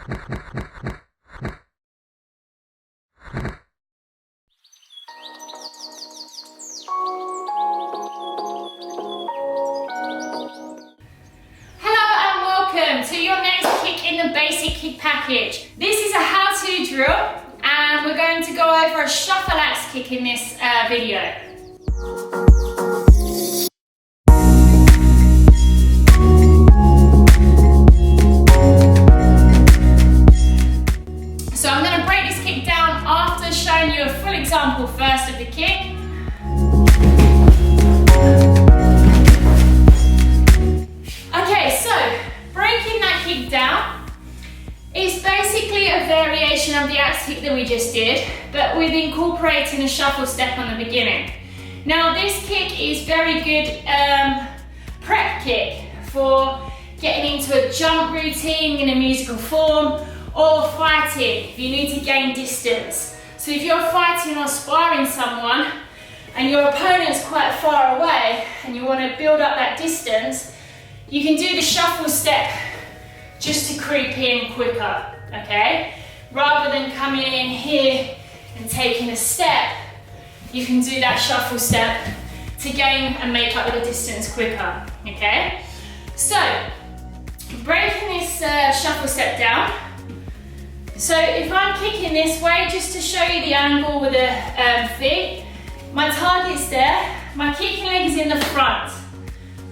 To your next kick in the basic kick package. This is a how-to drill and we're going to go over a shuffle axe kick in this video. So I'm going to break this kick down after showing you a full example first of the kick. Down is basically a variation of the axe kick that we just did, but with incorporating a shuffle step on the beginning. Now this kick is very good prep kick for getting into a jump routine in a musical form or fighting if you need to gain distance. So if you're fighting or sparring someone and your opponent's quite far away and you want to build up that distance, you can do the shuffle step just to creep in quicker, okay? Rather than coming in here and taking a step, you can do that shuffle step to gain and make up the distance quicker, okay? So, breaking this shuffle step down. So if I'm kicking this way, just to show you the angle with the feet, my target's there, my kicking leg is in the front,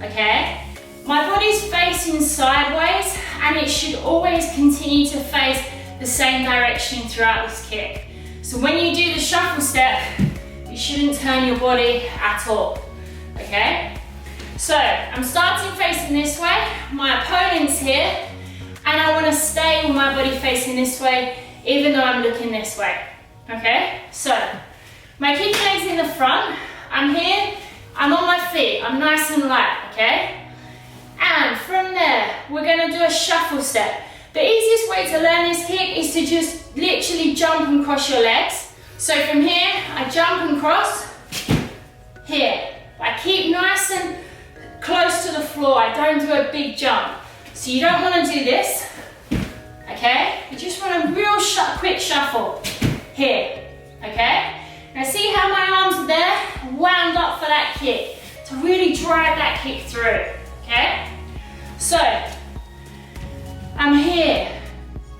okay? My body's facing sideways and it should always continue to face the same direction throughout this kick. So when you do the shuffle step, you shouldn't turn your body at all, okay? So I'm starting facing this way, my opponent's here, and I want to stay with my body facing this way even though I'm looking this way, okay? So my kicking leg's in the front, I'm here, I'm on my feet, I'm nice and light, okay? And from there, we're going to do a shuffle step. The easiest way to learn this kick is to just literally jump and cross your legs. So from here, I jump and cross, here. I keep nice and close to the floor, I don't do a big jump. So you don't want to do this, okay? You just want a real quick shuffle, here, okay? Now see how my arms are there, wound up for that kick, to really drive that kick through, okay? So, I'm here.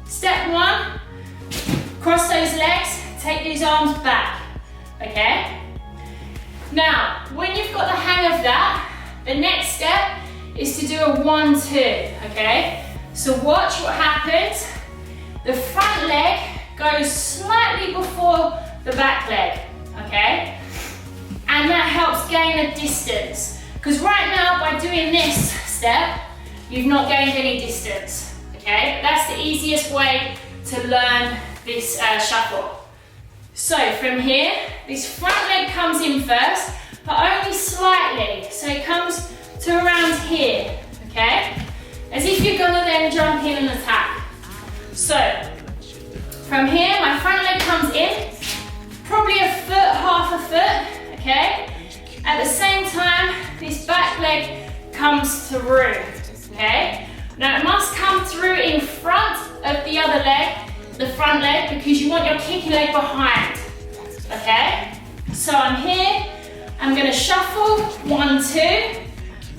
Step one, cross those legs, take these arms back, okay? Now, when you've got the hang of that, the next step is to do a 1-2, okay? So watch what happens. The front leg goes slightly before the back leg, okay? And that helps gain a distance. Because right now, by doing this step, you've not gained any distance, okay? That's the easiest way to learn this shuffle. So from here, this front leg comes in first, but only slightly. So it comes to around here, okay? As if you're gonna then jump in and attack. So from here, my front leg comes in, probably a foot, half a foot, okay? At the same time, this back leg comes through, okay? Now it must come through in front of the other leg, the front leg, because you want your kicking leg behind, okay? So I'm here, I'm gonna shuffle, 1-2,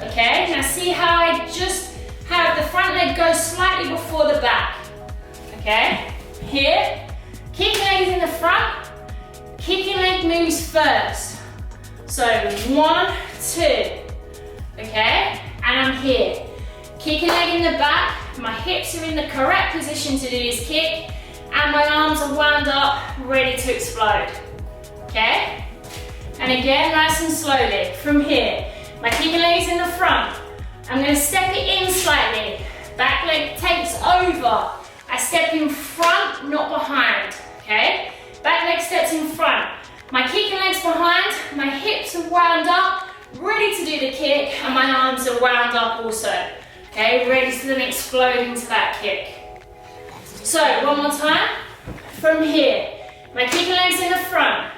okay? Now see how I just have the front leg go slightly before the back, okay? Here, kicking leg is in the front, kicking leg moves first. So 1-2, okay? And I'm here. Kicking leg in the back, my hips are in the correct position to do this kick, and my arms are wound up, ready to explode, okay? And again, nice and slowly. From here, my kicking leg is in the front. I'm gonna step it in slightly. Back leg takes over. I step in front, not behind, okay? Back leg steps in front. My kicking leg's behind, my hips are wound up, ready to do the kick, and my arms are wound up also. Okay, ready to then explode into that kick. So, one more time. From here, my kicking leg's in the front.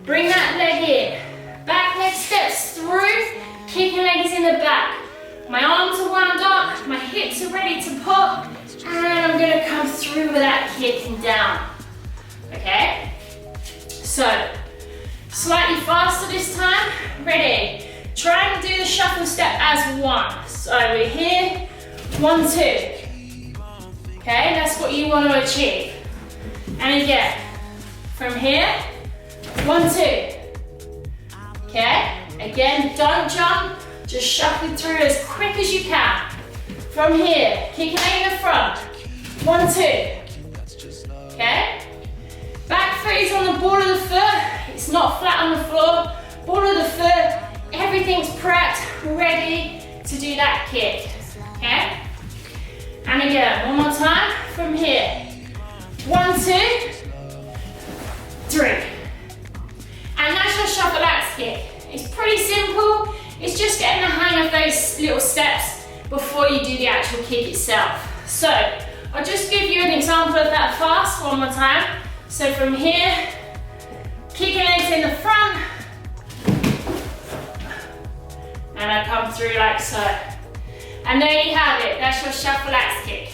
Bring that leg in. Back leg steps through, kicking leg is in the back. My arms are wound up, my hips are ready to pop, and I'm gonna come through with that kick and down. Okay? So, slightly faster this time. Ready? Try and do the shuffle step as one. So we're here, 1, 2. Okay, that's what you want to achieve. And again, from here, 1, 2. Okay, again, don't jump, just shuffle through as quick as you can. From here, kicking out in the front, 1, 2. Okay, back foot is on the ball of the foot, it's not flat on the floor. Ball of the foot, everything's prepped, ready to do that kick. Okay, and again, one more time, from here, 1, 2, 3. And that's your shuffle axe kick. It's pretty simple. It's just getting the hang of those little steps before you do the actual kick itself. So, I'll just give you an example of that fast one more time. So from here, kicking legs in the front, and I come through like so. And there you have it, that's your shuffle axe kick.